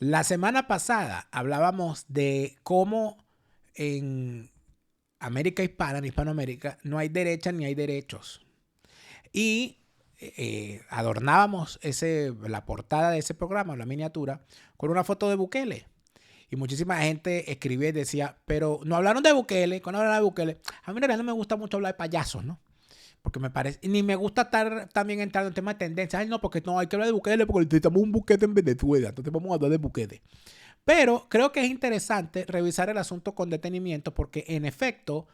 La semana pasada hablábamos de cómo en América Hispana, en Hispanoamérica, no hay derecha ni hay derechos. Y adornábamos la portada de ese programa, la miniatura, con una foto de Bukele. Y muchísima gente escribía y decía, pero no hablaron de Bukele. ¿Cuándo hablaron de Bukele? A mí en realidad no me gusta mucho hablar de payasos, ¿no? Porque me parece, ni me gusta estar también entrando en temas de tendencia. Ay, no, porque no, hay que hablar de Bukele porque necesitamos un Bukele en Venezuela. Entonces vamos a hablar de Bukele. Pero creo que es interesante revisar el asunto con detenimiento porque en efecto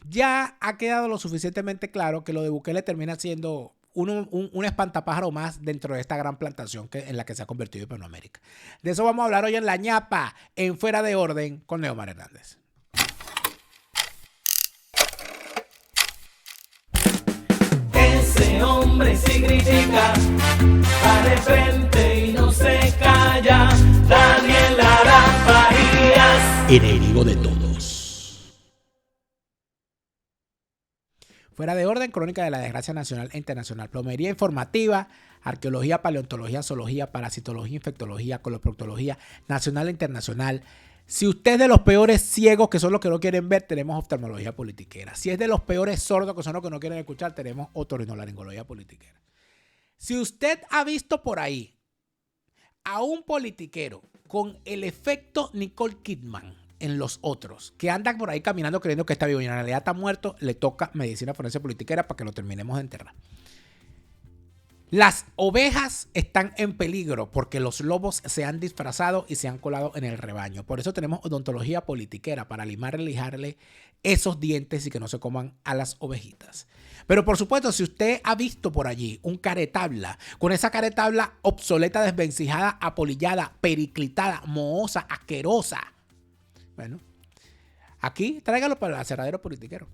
ya ha quedado lo suficientemente claro que lo de Bukele termina siendo un espantapájaro más dentro de esta gran plantación en la que se ha convertido Hispanoamérica. De eso vamos a hablar hoy en La Ñapa, en Fuera de Orden, con Neomar Hernández. Ese hombre sí critica, va de frente y no se calla. Daniel Lara Farías, Enemigo de todos. Fuera de Orden, crónica de la desgracia nacional e internacional. Plomería informativa, arqueología, paleontología, zoología, parasitología, infectología, coloproctología, nacional e internacional. Si usted es de los peores ciegos, que son los que no quieren ver, tenemos oftalmología politiquera. Si es de los peores sordos, que son los que no quieren escuchar, tenemos otorrinolaringología politiquera. Si usted ha visto por ahí a un politiquero con el efecto Nicole Kidman en Los Otros, que andan por ahí caminando creyendo que está vivo y en realidad está muerto, le toca medicina forense politiquera para que lo terminemos de enterrar. Las ovejas están en peligro porque los lobos se han disfrazado y se han colado en el rebaño. Por eso tenemos odontología politiquera para lijarle esos dientes y que no se coman a las ovejitas. Pero por supuesto, si usted ha visto por allí un caretabla, con esa caretabla obsoleta, desvencijada, apolillada, periclitada, mohosa, asquerosa, bueno, aquí tráigalo para el aserradero politiquero.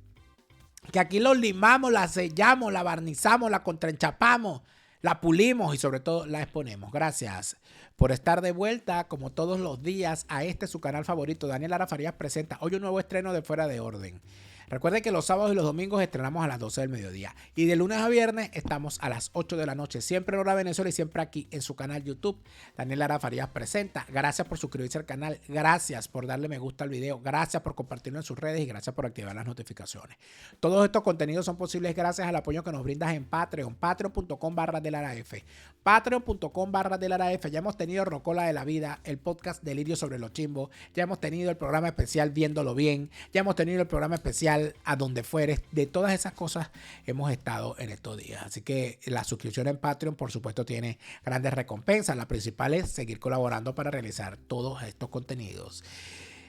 Que aquí lo limamos, la sellamos, la barnizamos, la contraenchapamos, la pulimos y sobre todo la exponemos. Gracias por estar de vuelta como todos los días a su canal favorito. Daniel Lara Farías presenta hoy un nuevo estreno de Fuera de Orden. Recuerden que los sábados y los domingos estrenamos a las 12 del mediodía. Y de lunes a viernes estamos a las 8 de la noche. Siempre en hora Venezuela y siempre aquí en su canal YouTube. Daniel Lara Farías presenta. Gracias por suscribirse al canal. Gracias por darle me gusta al video. Gracias por compartirlo en sus redes. Y gracias por activar las notificaciones. Todos estos contenidos son posibles gracias al apoyo que nos brindas en Patreon. Patreon.com/DelaraF. Patreon.com/DelaraF. Ya hemos tenido Rocola de la Vida, el podcast Delirio sobre los chimbos. Ya hemos tenido el programa especial Viéndolo Bien. Ya hemos tenido el programa especial A Donde Fueres. De todas esas cosas hemos estado en estos días. Así que la suscripción en Patreon, por supuesto, tiene grandes recompensas. La principal es seguir colaborando para realizar todos estos contenidos.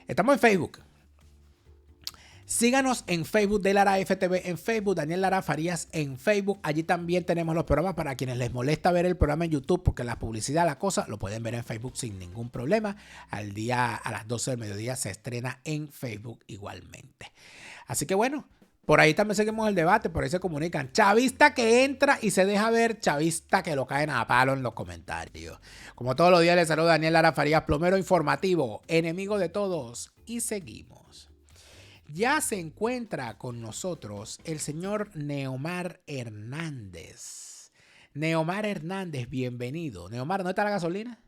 Estamos en Facebook. Síganos en Facebook de Lara FTV, en Facebook Daniel Lara Farías, en Facebook. Allí también tenemos los programas para quienes les molesta ver el programa en YouTube porque la publicidad, la cosa, lo pueden ver en Facebook sin ningún problema. Al día a las 12 del mediodía se estrena en Facebook igualmente. Así que bueno, por ahí también seguimos el debate, por ahí se comunican. Chavista que entra y se deja ver, chavista que lo caen a palo en los comentarios. Como todos los días les saluda Daniel Lara Farías, plomero informativo, enemigo de todos. Y seguimos. Ya se encuentra con nosotros el señor Neomar Hernández. Neomar Hernández, bienvenido. Neomar, ¿dónde está la gasolina?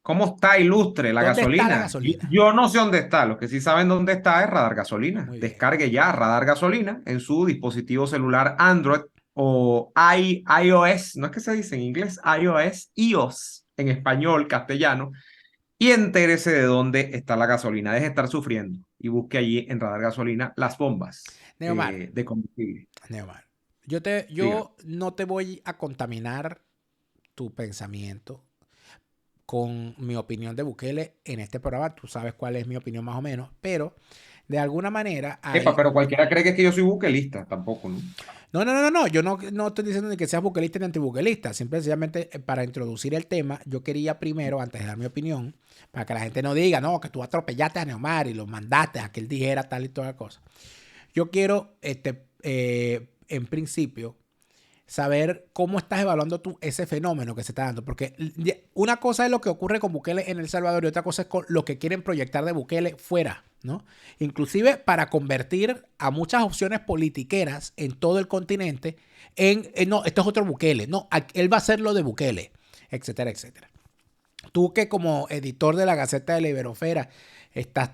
¿Cómo está, ilustre, la ¿Dónde está la gasolina? gasolina? Yo no sé dónde está. Los que sí saben dónde está es Radar Gasolina. Muy bien. Descargue ya Radar Gasolina en su dispositivo celular Android o iOS. No es que se dice en inglés, iOS en español, castellano. Y entérese de dónde está la gasolina. Deje de estar sufriendo y busque allí en Radar Gasolina las bombas Neomar, de combustible. Neomar, yo Dígame. no te voy a contaminar tu pensamiento con mi opinión de Bukele en este programa. Tú sabes cuál es mi opinión más o menos, pero de alguna manera Epa, pero cualquiera cree que es que yo soy buquelista. Tampoco, ¿no? No. Yo no estoy diciendo ni que seas buquelista ni antibuquelista. Simplemente para introducir el tema, yo quería primero, antes de dar mi opinión, para que la gente no diga, no, que tú atropellaste a Neomar y lo mandaste a que él dijera tal y toda la cosa. Yo quiero, en principio, saber cómo estás evaluando tú ese fenómeno que se está dando. Porque una cosa es lo que ocurre con Bukele en El Salvador y otra cosa es con lo que quieren proyectar de Bukele fuera, ¿no? Inclusive para convertir a muchas opciones politiqueras en todo el continente no, esto es otro Bukele, no, él va a ser lo de Bukele, etcétera, etcétera. Tú que como editor de la Gaceta de la Iberosfera estás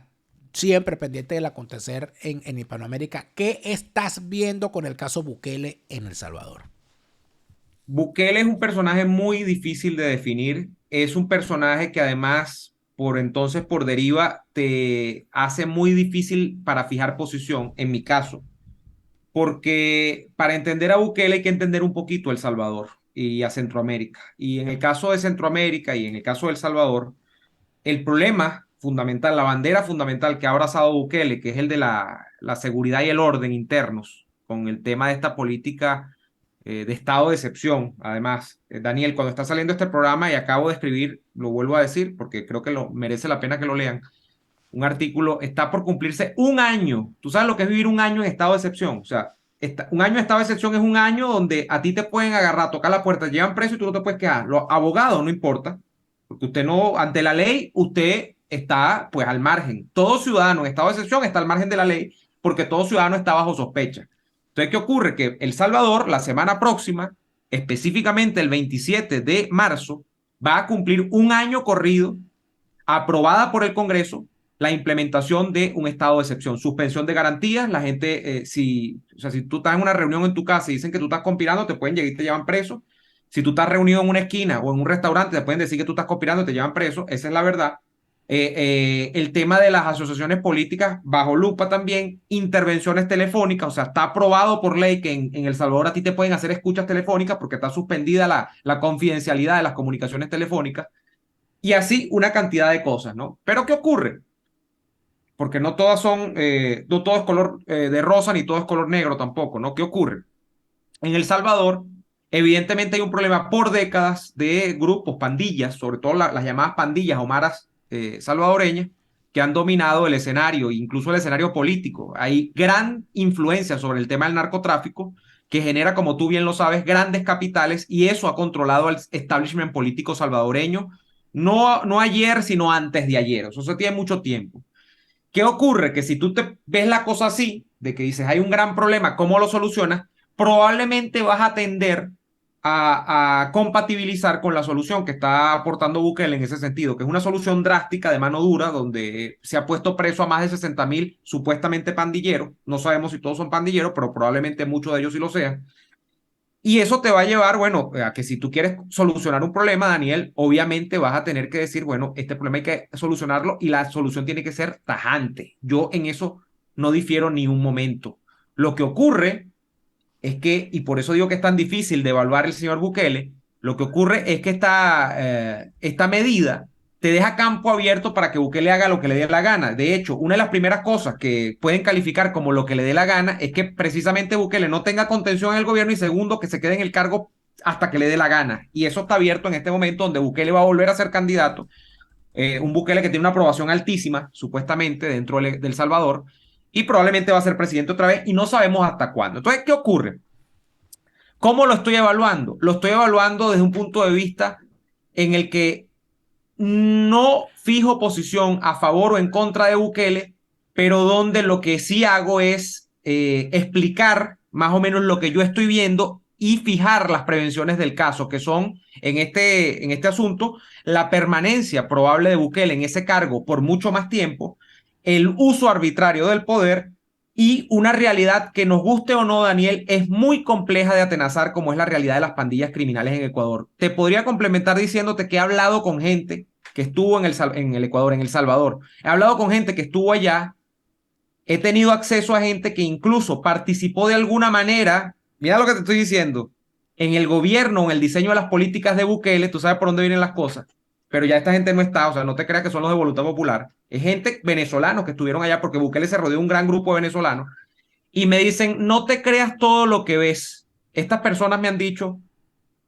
siempre pendiente del acontecer en Hispanoamérica, ¿qué estás viendo con el caso Bukele en El Salvador? Bukele es un personaje muy difícil de definir. Es un personaje que además, por deriva, te hace muy difícil para fijar posición, en mi caso. Porque para entender a Bukele hay que entender un poquito El Salvador y a Centroamérica. Y en el caso de Centroamérica y en el caso de El Salvador, el problema fundamental, la bandera fundamental que ha abrazado Bukele, que es el de la seguridad y el orden internos, con el tema de esta política de estado de excepción. Además, Daniel, cuando está saliendo este programa y acabo de escribir, lo vuelvo a decir porque creo que merece la pena que lo lean, un artículo, está por cumplirse un año. ¿Tú sabes lo que es vivir un año en estado de excepción? O sea, un año de estado de excepción es un año donde a ti te pueden agarrar, tocar la puerta, te llevan preso y tú no te puedes quedar. Los abogados no importa, porque usted no, ante la ley, usted está pues al margen. Todo ciudadano en estado de excepción está al margen de la ley porque todo ciudadano está bajo sospecha. Entonces, ¿qué ocurre? Que El Salvador, la semana próxima, específicamente el 27 de marzo, va a cumplir un año corrido, aprobada por el Congreso, la implementación de un estado de excepción, suspensión de garantías. La gente, si tú estás en una reunión en tu casa y dicen que tú estás conspirando, te pueden llegar y te llevan preso. Si tú estás reunido en una esquina o en un restaurante, te pueden decir que tú estás conspirando y te llevan preso. Esa es la verdad. El tema de las asociaciones políticas bajo lupa también, intervenciones telefónicas, o sea, está aprobado por ley que en El Salvador a ti te pueden hacer escuchas telefónicas porque está suspendida la confidencialidad de las comunicaciones telefónicas y así una cantidad de cosas, ¿no? Pero ¿qué ocurre? Porque no todas son, no todo es color de rosa ni todo es color negro tampoco, ¿no? ¿Qué ocurre? En El Salvador, evidentemente hay un problema por décadas de grupos, pandillas, sobre todo las llamadas pandillas o maras salvadoreñas, que han dominado el escenario, incluso el escenario político. Hay gran influencia sobre el tema del narcotráfico, que genera, como tú bien lo sabes, grandes capitales, y eso ha controlado al establishment político salvadoreño, no ayer, sino antes de ayer. Eso se tiene mucho tiempo. ¿Qué ocurre? Que si tú te ves la cosa así, de que dices hay un gran problema, ¿cómo lo solucionas? Probablemente vas a tender a compatibilizar con la solución que está aportando Bukele en ese sentido, que es una solución drástica de mano dura, donde se ha puesto preso a más de 60.000 supuestamente pandilleros. No sabemos si todos son pandilleros, pero probablemente muchos de ellos sí lo sean. Y eso te va a llevar, bueno, a que si tú quieres solucionar un problema, Daniel, obviamente vas a tener que decir, bueno, este problema hay que solucionarlo y la solución tiene que ser tajante. Yo en eso no difiero ni un momento. Lo que ocurre es que, y por eso digo que es tan difícil de evaluar el señor Bukele, lo que ocurre es que esta medida te deja campo abierto para que Bukele haga lo que le dé la gana. De hecho, una de las primeras cosas que pueden calificar como lo que le dé la gana es que precisamente Bukele no tenga contención en el gobierno y segundo, que se quede en el cargo hasta que le dé la gana. Y eso está abierto en este momento donde Bukele va a volver a ser candidato. Un Bukele que tiene una aprobación altísima, supuestamente, dentro del Salvador, y probablemente va a ser presidente otra vez y no sabemos hasta cuándo. Entonces, ¿qué ocurre? ¿Cómo lo estoy evaluando? Lo estoy evaluando desde un punto de vista en el que no fijo posición a favor o en contra de Bukele, pero donde lo que sí hago es explicar más o menos lo que yo estoy viendo y fijar las prevenciones del caso, que son en este asunto la permanencia probable de Bukele en ese cargo por mucho más tiempo, el uso arbitrario del poder y una realidad que nos guste o no, Daniel, es muy compleja de atenazar, como es la realidad de las pandillas criminales en Ecuador. Te podría complementar diciéndote que he hablado con gente que estuvo en el Ecuador, en El Salvador. He hablado con gente que estuvo allá. He tenido acceso a gente que incluso participó de alguna manera, mira lo que te estoy diciendo, en el gobierno, en el diseño de las políticas de Bukele. Tú sabes por dónde vienen las cosas, pero ya esta gente no está, o sea, no te creas que son los de Voluntad Popular. Es gente venezolanos que estuvieron allá porque Bukele se rodeó de un gran grupo de venezolanos y me dicen, no te creas todo lo que ves. Estas personas me han dicho,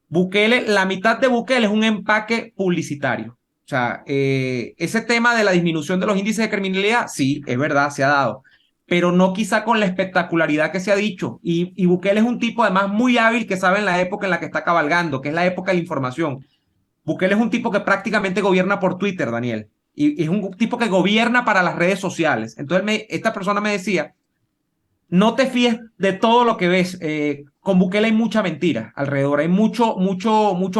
Bukele, la mitad de Bukele es un empaque publicitario. O sea, ese tema de la disminución de los índices de criminalidad, sí, es verdad, se ha dado, pero no quizá con la espectacularidad que se ha dicho. Y Bukele es un tipo además muy hábil que sabe en la época en la que está cabalgando, que es la época de la información. Bukele es un tipo que prácticamente gobierna por Twitter, Daniel, y es un tipo que gobierna para las redes sociales. Entonces esta persona me decía, no te fíes de todo lo que ves. Con Bukele hay mucha mentira alrededor, hay mucho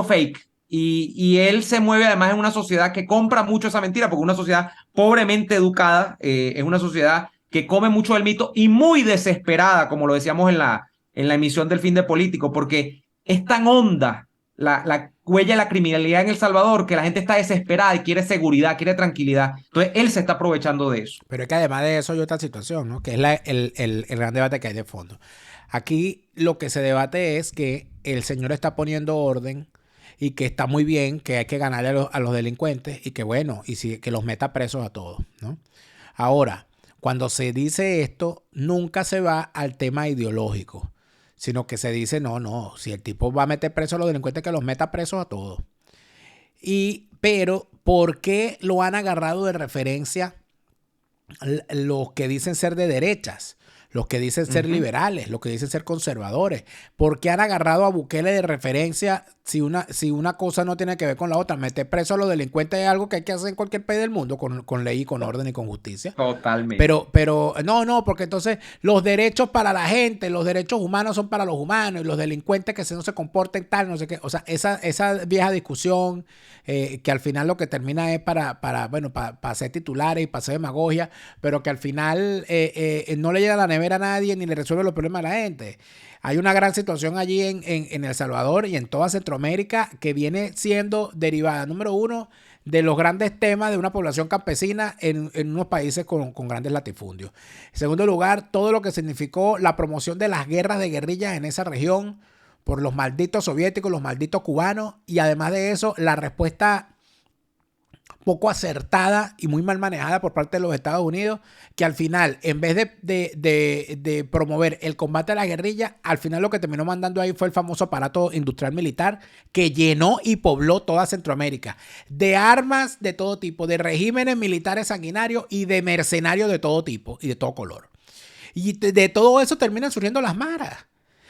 fake. y él se mueve además en una sociedad que compra mucho esa mentira, porque una sociedad pobremente educada, es una sociedad que come mucho del mito y muy desesperada, como lo decíamos en la emisión del Fin de Político, porque es tan honda la huella de la criminalidad en El Salvador que la gente está desesperada y quiere seguridad, quiere tranquilidad. Entonces él se está aprovechando de eso. Pero es que además de eso hay otra situación, ¿no? Que es el gran debate que hay de fondo. Aquí lo que se debate es que el señor está poniendo orden y que está muy bien, que hay que ganarle a los delincuentes y que bueno, y que los meta presos a todos, ¿no? Ahora, cuando se dice esto, nunca se va al tema ideológico, sino que se dice, no, si el tipo va a meter presos a los delincuentes, que los meta presos a todos. Pero, ¿por qué lo han agarrado de referencia los que dicen ser de derechas? Los que dicen ser liberales, los que dicen ser conservadores? ¿Por qué han agarrado a Bukele de referencia si una cosa no tiene que ver con la otra? Meter preso a los delincuentes es algo que hay que hacer en cualquier país del mundo con ley y con orden y con justicia. Totalmente. Pero no, porque entonces los derechos para la gente, los derechos humanos son para los humanos y los delincuentes que no se comporten tal, no sé qué. O sea, esa vieja discusión que al final lo que termina es para hacer titulares y para hacer demagogia, pero que al final no le llega a la nevera a nadie ni le resuelve los problemas a la gente. Hay una gran situación allí en El Salvador y en toda Centroamérica que viene siendo derivada, número uno, de los grandes temas de una población campesina en unos países con grandes latifundios. En segundo lugar, todo lo que significó la promoción de las guerras de guerrillas en esa región por los malditos soviéticos, los malditos cubanos, y además de eso, la respuesta poco acertada y muy mal manejada por parte de los Estados Unidos, que al final, en vez de promover el combate a la guerrilla, al final lo que terminó mandando ahí fue el famoso aparato industrial militar que llenó y pobló toda Centroamérica de armas de todo tipo, de regímenes militares sanguinarios y de mercenarios de todo tipo y de todo color. Y de todo eso terminan surgiendo las maras.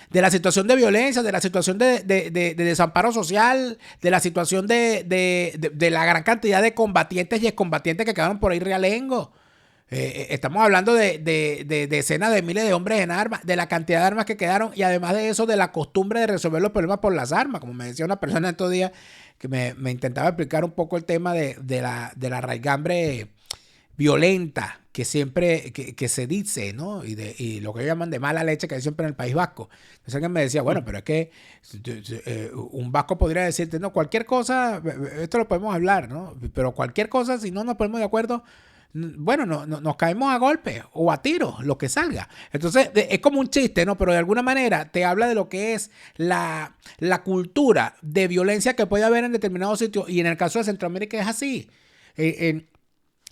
De la situación de violencia, de la situación de desamparo social, de la situación de la gran cantidad de combatientes y excombatientes que quedaron por ahí realengo. Estamos hablando de decenas de miles de hombres en armas, de la cantidad de armas que quedaron y además de eso, de la costumbre de resolver los problemas por las armas. Como me decía una persona estos días que me intentaba explicar un poco el tema de la raigambre violenta que siempre que se dice, ¿no? Y lo que llaman de mala leche que hay siempre en el País Vasco. Entonces alguien me decía, bueno, pero es que un vasco podría decirte, no, cualquier cosa, esto lo podemos hablar, ¿no? Pero cualquier cosa, si no nos ponemos de acuerdo, bueno, nos caemos a golpes o a tiros, lo que salga. Entonces es como un chiste, ¿no? Pero de alguna manera te habla de lo que es la cultura de violencia que puede haber en determinados sitios y en el caso de Centroamérica es así.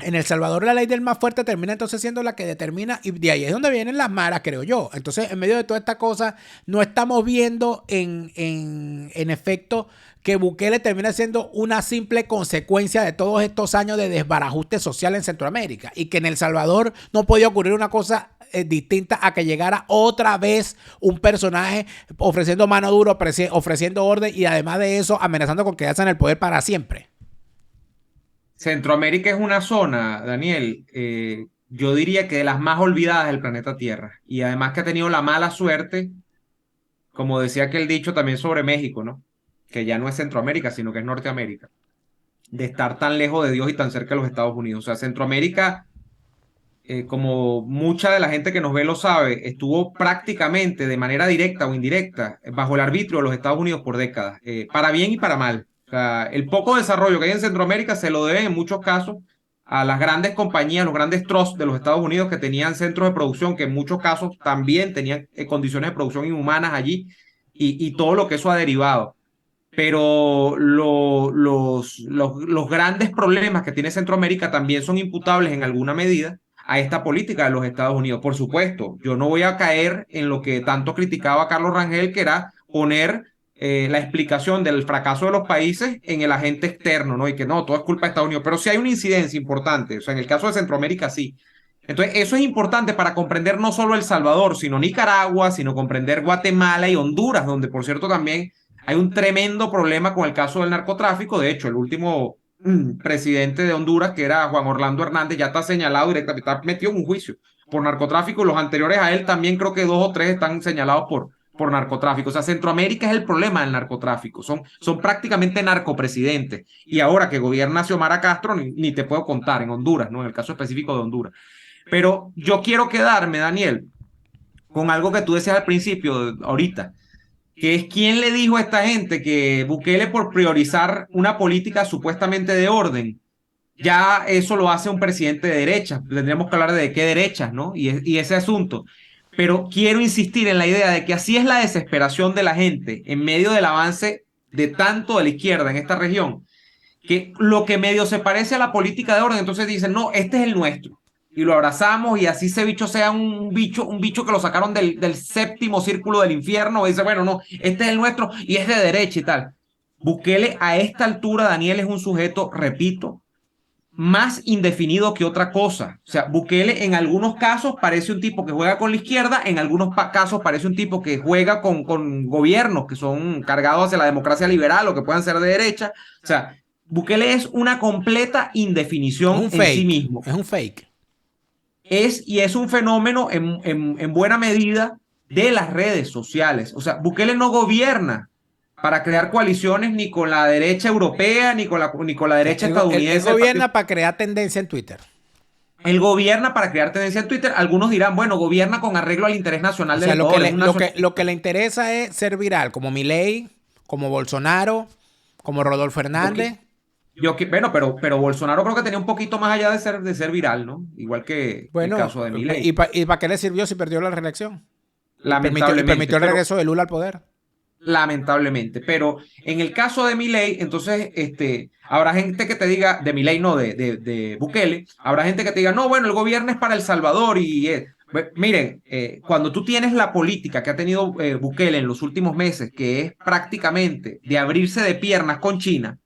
En El Salvador la ley del más fuerte termina entonces siendo la que determina y de ahí es donde vienen las maras, creo yo. Entonces, en medio de toda esta cosa, no estamos viendo en efecto que Bukele termina siendo una simple consecuencia de todos estos años de desbarajuste social en Centroamérica y que en El Salvador no podía ocurrir una cosa distinta a que llegara otra vez un personaje ofreciendo mano dura, ofreciendo orden y además de eso amenazando con quedarse en el poder para siempre. Centroamérica es una zona, Daniel, yo diría que de las más olvidadas del planeta Tierra. Y además que ha tenido la mala suerte, como decía aquel dicho también sobre México, ¿no? Que ya no es Centroamérica, sino que es Norteamérica, de estar tan lejos de Dios y tan cerca de los Estados Unidos. O sea, Centroamérica, como mucha de la gente que nos ve lo sabe, estuvo prácticamente de manera directa o indirecta bajo el arbitrio de los Estados Unidos por décadas, para bien y para mal. O sea, el poco desarrollo que hay en Centroamérica se lo debe en muchos casos a las grandes compañías, los grandes trusts de los Estados Unidos que tenían centros de producción, que en muchos casos también tenían condiciones de producción inhumanas allí y todo lo que eso ha derivado. Pero los grandes problemas que tiene Centroamérica también son imputables en alguna medida a esta política de los Estados Unidos. Por supuesto, yo no voy a caer en lo que tanto criticaba Carlos Rangel, que era poner la explicación del fracaso de los países en el agente externo, ¿no? Y que no, todo es culpa de Estados Unidos. Pero sí hay una incidencia importante, o sea, en el caso de Centroamérica sí. Entonces, eso es importante para comprender no solo El Salvador, sino Nicaragua, sino comprender Guatemala y Honduras, donde, por cierto, también hay un tremendo problema con el caso del narcotráfico. De hecho, el último presidente de Honduras, que era Juan Orlando Hernández, ya está señalado directamente, está metido en un juicio por narcotráfico. Los anteriores a él también creo que 2 o 3 están señalados por por narcotráfico. O sea, Centroamérica es el problema del narcotráfico. Son prácticamente narcopresidentes. Y ahora que gobierna Xiomara Castro, ni te puedo contar, en Honduras, ¿no? En el caso específico de Honduras. Pero yo quiero quedarme, Daniel, con algo que tú decías al principio, ahorita, que es quién le dijo a esta gente que Bukele, por priorizar una política supuestamente de orden, ya eso lo hace un presidente de derecha. Tendríamos que hablar de qué derechas, ¿no? Y ese asunto. Pero quiero insistir en la idea de que así es la desesperación de la gente en medio del avance de tanto de la izquierda en esta región, que lo que medio se parece a la política de orden, entonces dicen, no, este es el nuestro. Y lo abrazamos y así ese bicho sea un bicho que lo sacaron del séptimo círculo del infierno. Y dice, bueno, no, este es el nuestro y es de derecha y tal. Bukele a esta altura, Daniel, es un sujeto, repito, más indefinido que otra cosa. O sea, Bukele en algunos casos parece un tipo que juega con la izquierda, en algunos casos parece un tipo que juega con gobiernos que son cargados hacia la democracia liberal o que puedan ser de derecha. O sea, Bukele es una completa indefinición en sí mismo. Es un fake. Y es un fenómeno en buena medida de las redes sociales. O sea, Bukele no gobierna para crear coaliciones ni con la derecha europea ni con la derecha estadounidense. Él gobierna para crear tendencia en Twitter. Él gobierna para crear tendencia en Twitter. Algunos dirán, bueno, gobierna con arreglo al interés nacional del Ecuador. Lo que le interesa es ser viral, como Milei, como Bolsonaro, como Rodolfo Hernández. Bueno, pero Bolsonaro creo que tenía un poquito más allá de ser viral, ¿no? Igual que el caso de Milei. ¿Y para qué le sirvió si perdió la reelección? Lamentablemente. Permitió el regreso de Lula al poder. Lamentablemente, pero en el caso de Milei, entonces habrá gente que te diga, de Milei no, de Bukele, habrá gente que te diga, no, bueno, el gobierno es para El Salvador miren, cuando tú tienes la política que ha tenido Bukele en los últimos meses, que es prácticamente de abrirse de piernas con China,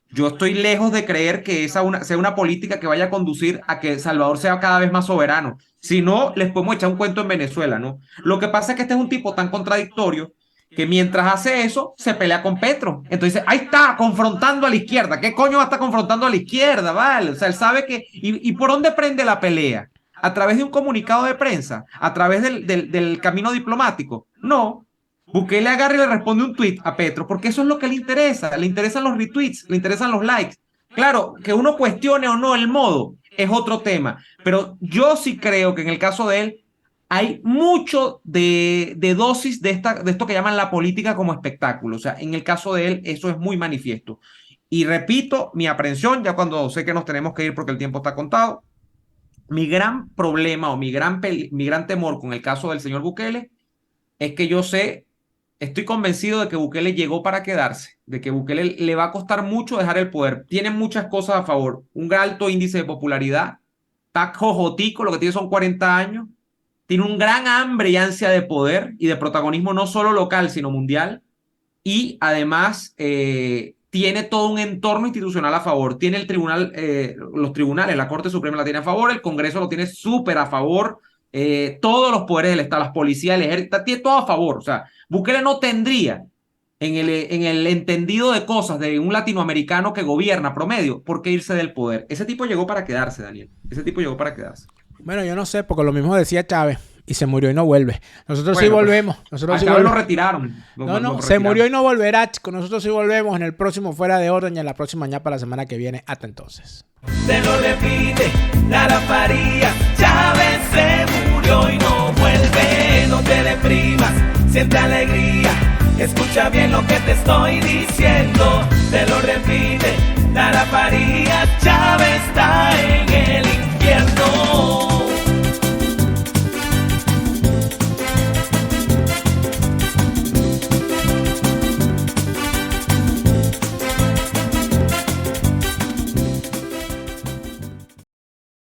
yo estoy lejos de creer que sea una política que vaya a conducir a que El Salvador sea cada vez más soberano. Si no, les podemos echar un cuento en Venezuela, ¿no? Lo que pasa es que este es un tipo tan contradictorio que mientras hace eso, se pelea con Petro. Entonces, ahí está, confrontando a la izquierda. ¿Qué coño va a estar confrontando a la izquierda, vale? O sea, él sabe que... ¿Y por dónde prende la pelea? ¿A través de un comunicado de prensa? ¿A través del camino diplomático? No. Bukele agarra y le responde un tweet a Petro, porque eso es lo que le interesa. Le interesan los retweets, le interesan los likes. Claro, que uno cuestione o no el modo es otro tema. Pero yo sí creo que en el caso de él, hay mucho de dosis de esto que llaman la política como espectáculo. O sea, en el caso de él, eso es muy manifiesto. Y repito, mi aprehensión, ya cuando sé que nos tenemos que ir porque el tiempo está contado, mi gran problema o mi gran temor con el caso del señor Bukele es que estoy convencido de que Bukele llegó para quedarse, de que Bukele le va a costar mucho dejar el poder. Tiene muchas cosas a favor. Un alto índice de popularidad, está jojotico, lo que tiene son 40 años. Tiene un gran hambre y ansia de poder y de protagonismo no solo local, sino mundial. Y además tiene todo un entorno institucional a favor. Tiene los tribunales, la Corte Suprema la tiene a favor, el Congreso lo tiene súper a favor, todos los poderes del Estado, las policías, el ejército, tiene todo a favor. O sea, Bukele no tendría, en el entendido de cosas de un latinoamericano que gobierna promedio, por qué irse del poder. Ese tipo llegó para quedarse, Daniel. Ese tipo llegó para quedarse. Bueno, yo no sé, porque lo mismo decía Chávez y se murió y no vuelve. Nosotros sí volvemos. Nosotros sí lo retiraron. Se murió y no volverá. Con nosotros sí volvemos en el próximo Fuera de Orden y en la próxima ñapa para la semana que viene. Hasta entonces. Se lo repite Lara Farías. Chávez se murió y no vuelve. No te deprimas, siente alegría. Escucha bien lo que te estoy diciendo. Te lo repite Lara Farías. Chávez está